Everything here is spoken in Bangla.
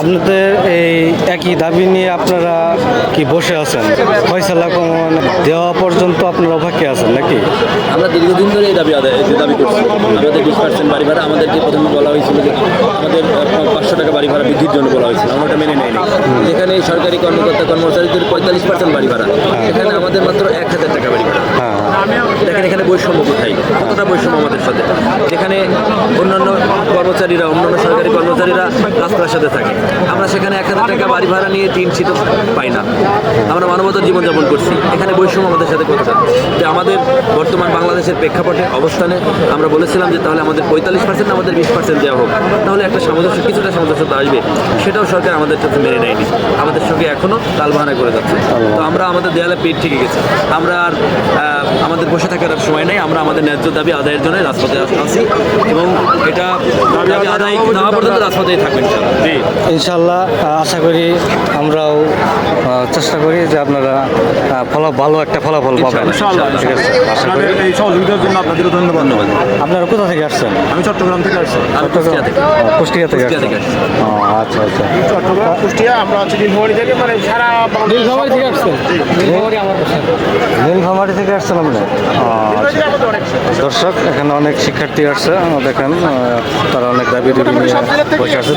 আপনাদের এই একই দাবি নিয়ে আপনারা কি বসে আছেন? ফয়সালা কমান দেওয়া পর্যন্ত আপনারা অপেক্ষায় আছেন নাকি? আমরা দীর্ঘদিন ধরে এই দাবি করছি। আমাদের 20% বাড়ি ভাড়া, আমাদেরকে প্রথমে বলা হয়েছিল যে আমাদের 500 টাকা বাড়ি ভাড়া বৃদ্ধির জন্য বলা হয়েছিল, আমরা ওটা মেনে নেয়নি। যেখানে সরকারি কর্মকর্তা কর্মচারীদের 45% বাড়ি ভাড়া, এখানে আমাদের মাত্র 1000 টাকা বাড়ি ভাড়া। দেখেন এখানে বৈষম্য কোথায়, কতটা বৈষম্য আমাদের সাথে। যেখানে অন্যান্য কর্মচারীরা, অন্যান্য সরকারি কর্মচারীরা রাজপ্রাসাদে থাকে, আমরা সেখানে 1000 টাকা বাড়ি ভাড়া নিয়ে টিন শীত পাই না। আমরা মানবতার জীবনযাপন করছি, এখানে বৈষম্য আমাদের সাথে কতটা। যে আমাদের বর্তমান বাংলাদেশের প্রেক্ষাপটে অবস্থানে আমরা বলেছিলাম যে তাহলে আমাদের 45% আমাদের 20% দেওয়া হোক, তাহলে একটা সামঞ্জস্য, কিছুটা সামঞ্জস্যতা আসবে। সেটাও সরকার আমাদের সাথে মেনে নেয়নি, আমাদের সঙ্গে এখনও তালবাহানা করে যাচ্ছে। তো আমরা আমাদের দেয়ালে পেট ঠেকে গেছে, আমরা আর আমাদের বসে থাকার আর সময় নেই। আমরা আমাদের ন্যায্য দাবি আদায়ের জন্য রাজপথে আছি এবং এটা দাবি আদায় না হওয়া পর্যন্ত রাজপথেই থাকবেন ইনশাল্লাহ। আশা করি আমরাও চেষ্টা করি যে আপনারা ভালো একটা ফলাফল পাবেন। ঠিক আছে, আশা করি। এই সহযোগিতার জন্য আপনাদেরও ধন্যবাদ। আপনারা কোথা থেকে আসছেন? আমি চট্টগ্রাম থেকে আসছি। কুষ্টিয়া থেকে। কুষ্টিয়া থেকে কুষ্টিয়া থেকে আসছেন? আচ্ছা আচ্ছা। চট্টগ্রাম, কুষ্টিয়া, আমরা হচ্ছে নীলফামারী থেকে, মানে সারা নীলফামারী থেকে আসছেন। নীলফামারী থেকে আসছেন আপনি? আচ্ছা। দর্শক, এখানে অনেক শিক্ষার্থী আসছে, দেখেন তারা অনেক দাবি নিয়ে বসে আছে।